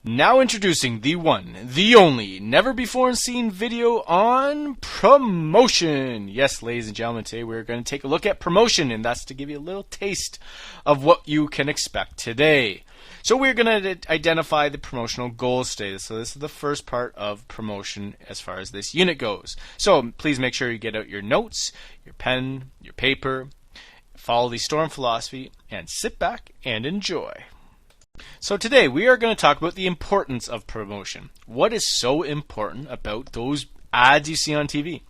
Now introducing the one, the only, never before seen video on promotion. Yes, ladies and gentlemen, today we're going to take a look at promotion, and that's to give you a little taste of what you can expect today. So we're going to identify the promotional goals today. So this is the first part of promotion as far as this unit goes. So please make sure you get out your notes, your pen, your paper, follow the STORM philosophy, and sit back and enjoy. So today we are going to talk about the importance of promotion. What is so important about those ads you see on TV?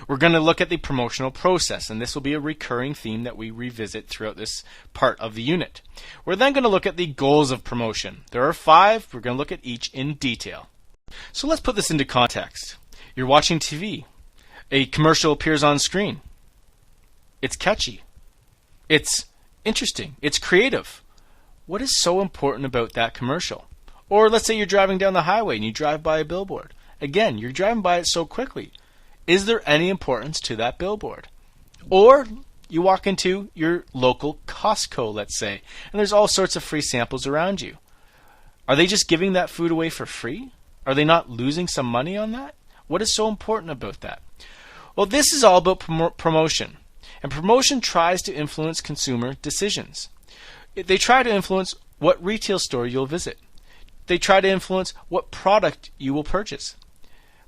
We're going to look at the promotional process, and this will be a recurring theme that we revisit throughout this part of the unit. We're then going to look at the goals of promotion. There are 5. We're going to look at each in detail. So let's put this into context. You're watching TV. A commercial appears on screen. It's catchy. It's interesting. It's creative. What is so important about that commercial? Or let's say you're driving down the highway and you drive by a billboard. Again, you're driving by it so quickly. Is there any importance to that billboard? Or you walk into your local Costco, let's say, and there's all sorts of free samples around you. Are they just giving that food away for free? Are they not losing some money on that? What is so important about that? Well, this is all about promotion. And promotion tries to influence consumer decisions. They try to influence what retail store you'll visit. They try to influence what product you will purchase.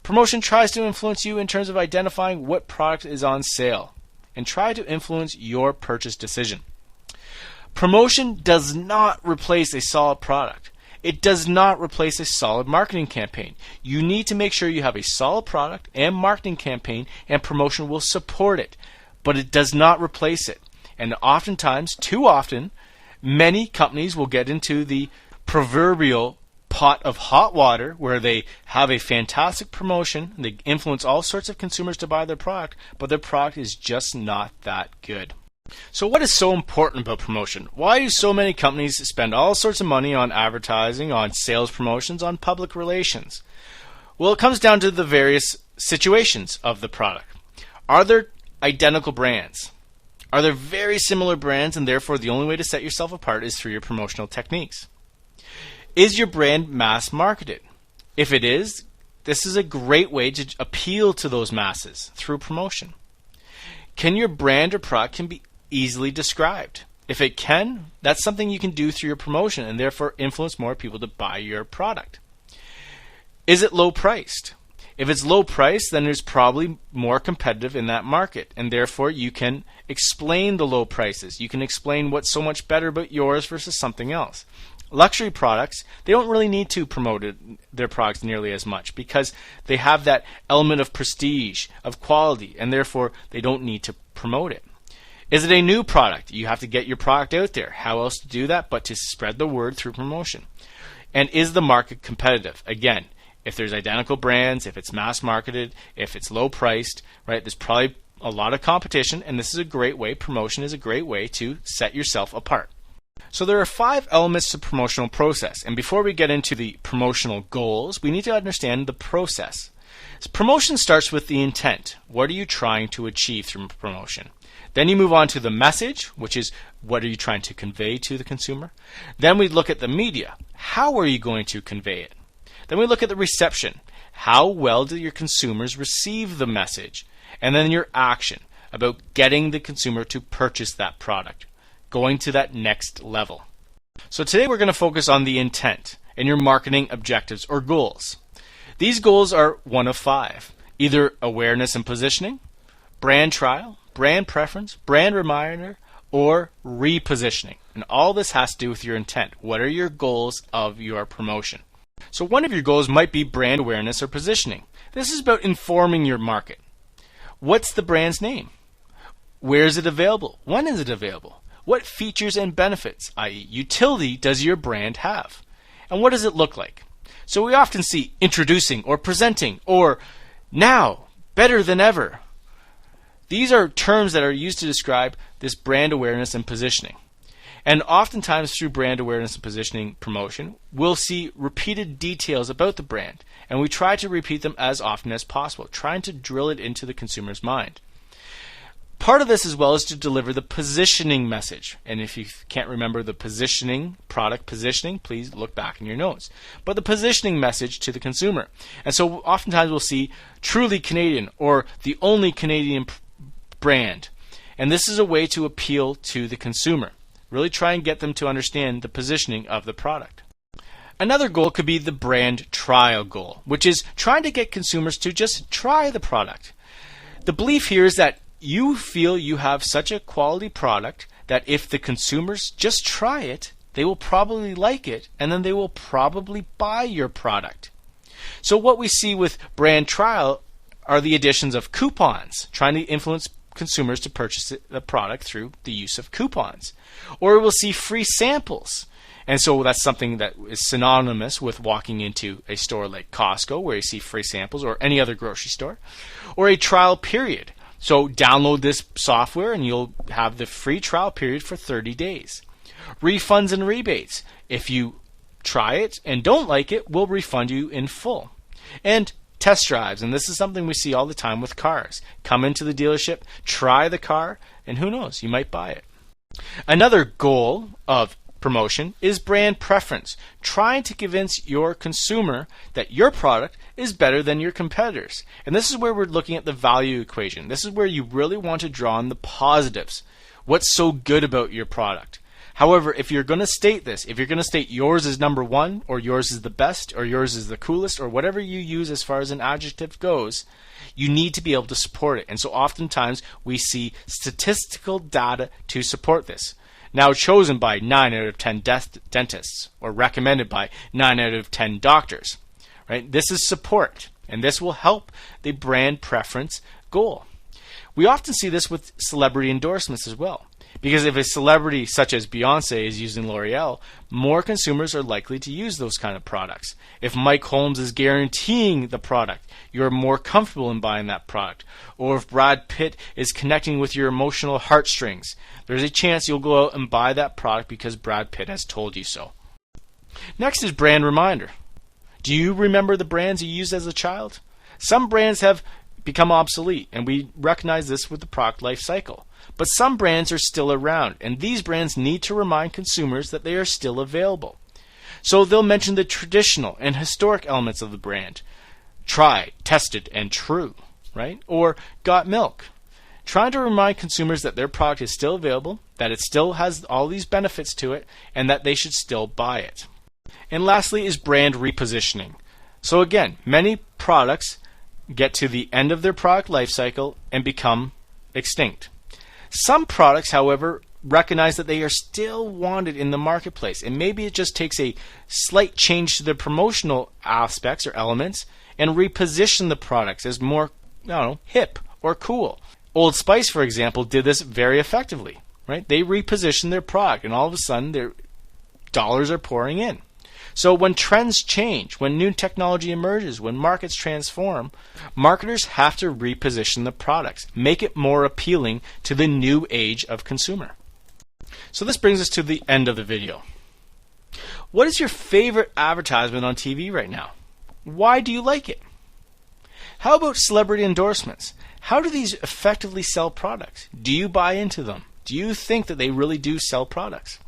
Promotion tries to influence you in terms of identifying what product is on sale and try to influence your purchase decision. Promotion does not replace a solid product. It does not replace a solid marketing campaign. You need to make sure you have a solid product and marketing campaign, and promotion will support it, but it does not replace it. And oftentimes, too often, many companies will get into the proverbial pot of hot water where they have a fantastic promotion, they influence all sorts of consumers to buy their product, but their product is just not that good. So what is so important about promotion? Why do so many companies spend all sorts of money on advertising, on sales promotions, on public relations? Well, it comes down to the various situations of the product. Are there identical brands? Are there very similar brands, and therefore the only way to set yourself apart is through your promotional techniques? Is your brand mass marketed? If it is, this is a great way to appeal to those masses through promotion. Can your brand or product can be easily described? If it can, that's something you can do through your promotion and therefore influence more people to buy your product. Is it low priced? If it's low price, then there's probably more competitive in that market, and therefore you can explain the low prices. You can explain what's so much better about yours versus something else. Luxury products, they don't really need to promote their products nearly as much because they have that element of prestige, of quality, and therefore they don't need to promote it. Is it a new product? You have to get your product out there. How else to do that but to spread the word through promotion? And is the market competitive? Again, if there's identical brands, if it's mass marketed, if it's low priced, right, there's probably a lot of competition, and this is a great way, promotion is a great way to set yourself apart. So there are 5 elements to promotional process, and before we get into the promotional goals, we need to understand the process. Promotion starts with the intent. What are you trying to achieve through promotion? Then you move on to the message, which is what are you trying to convey to the consumer? Then we look at the media. How are you going to convey it? Then we look at the reception. How well do your consumers receive the message? And then your action about getting the consumer to purchase that product, going to that next level. So today we're going to focus on the intent and your marketing objectives or goals. These goals are one of 5. Either awareness and positioning, brand trial, brand preference, brand reminder, or repositioning. And all this has to do with your intent. What are your goals of your promotion? So one of your goals might be brand awareness or positioning. This is about informing your market. What's the brand's name? Where is it available? When is it available? What features and benefits, i.e. utility, does your brand have? And what does it look like? So we often see introducing or presenting or now, better than ever. These are terms that are used to describe this brand awareness and positioning. And oftentimes through brand awareness and positioning promotion, we'll see repeated details about the brand. And we try to repeat them as often as possible, trying to drill it into the consumer's mind. Part of this as well is to deliver the positioning message. And if you can't remember the positioning, product positioning, please look back in your notes. But the positioning message to the consumer. And so oftentimes we'll see truly Canadian or the only Canadian brand. And this is a way to appeal to the consumer. Really try and get them to understand the positioning of the product. Another goal could be the brand trial goal, which is trying to get consumers to just try the product. The belief here is that you feel you have such a quality product that if the consumers just try it, they will probably like it, and then they will probably buy your product. So what we see with brand trial are the additions of coupons, trying to influence consumers to purchase the product through the use of coupons. Or we'll see free samples. And so that's something that is synonymous with walking into a store like Costco, where you see free samples, or any other grocery store. Or a trial period. So download this software and you'll have the free trial period for 30 days. Refunds and rebates. If you try it and don't like it, we'll refund you in full. And test drives, and this is something we see all the time with cars. Come into the dealership, try the car, and who knows, you might buy it. Another goal of promotion is brand preference, trying to convince your consumer that your product is better than your competitors. And this is where we're looking at the value equation. This is where you really want to draw on the positives. What's so good about your product? However, if you're going to state this, if you're going to state yours is number one, or yours is the best, or yours is the coolest, or whatever you use as far as an adjective goes, you need to be able to support it. And so oftentimes we see statistical data to support this. Now chosen by 9 out of 10 dentists, or recommended by 9 out of 10 doctors. Right? This is support, and this will help the brand preference goal. We often see this with celebrity endorsements as well. Because if a celebrity such as Beyonce is using L'Oreal, more consumers are likely to use those kind of products. If Mike Holmes is guaranteeing the product, you're more comfortable in buying that product. Or if Brad Pitt is connecting with your emotional heartstrings, there's a chance you'll go out and buy that product because Brad Pitt has told you so. Next is brand reminder. Do you remember the brands you used as a child? Some brands have become obsolete, and we recognize this with the product life cycle. But some brands are still around, and these brands need to remind consumers that they are still available. So they'll mention the traditional and historic elements of the brand. Tried, tested, and true, right? Or got milk. Trying to remind consumers that their product is still available, that it still has all these benefits to it, and that they should still buy it. And lastly is brand repositioning. So again, many products get to the end of their product life cycle and become extinct. Some products, however, recognize that they are still wanted in the marketplace, and maybe it just takes a slight change to the promotional aspects or elements and reposition the products as more, hip or cool. Old Spice, for example, did this very effectively. Right? They repositioned their product, and all of a sudden their dollars are pouring in. So when trends change, when new technology emerges, when markets transform, marketers have to reposition the products, make it more appealing to the new age of consumer. So this brings us to the end of the video. What is your favorite advertisement on TV right now? Why do you like it? How about celebrity endorsements? How do these effectively sell products? Do you buy into them? Do you think that they really do sell products?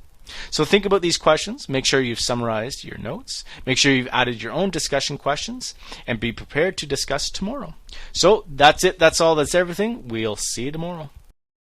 So think about these questions. Make sure you've summarized your notes. Make sure you've added your own discussion questions, and be prepared to discuss tomorrow. So that's it. That's all. That's everything. We'll see you tomorrow.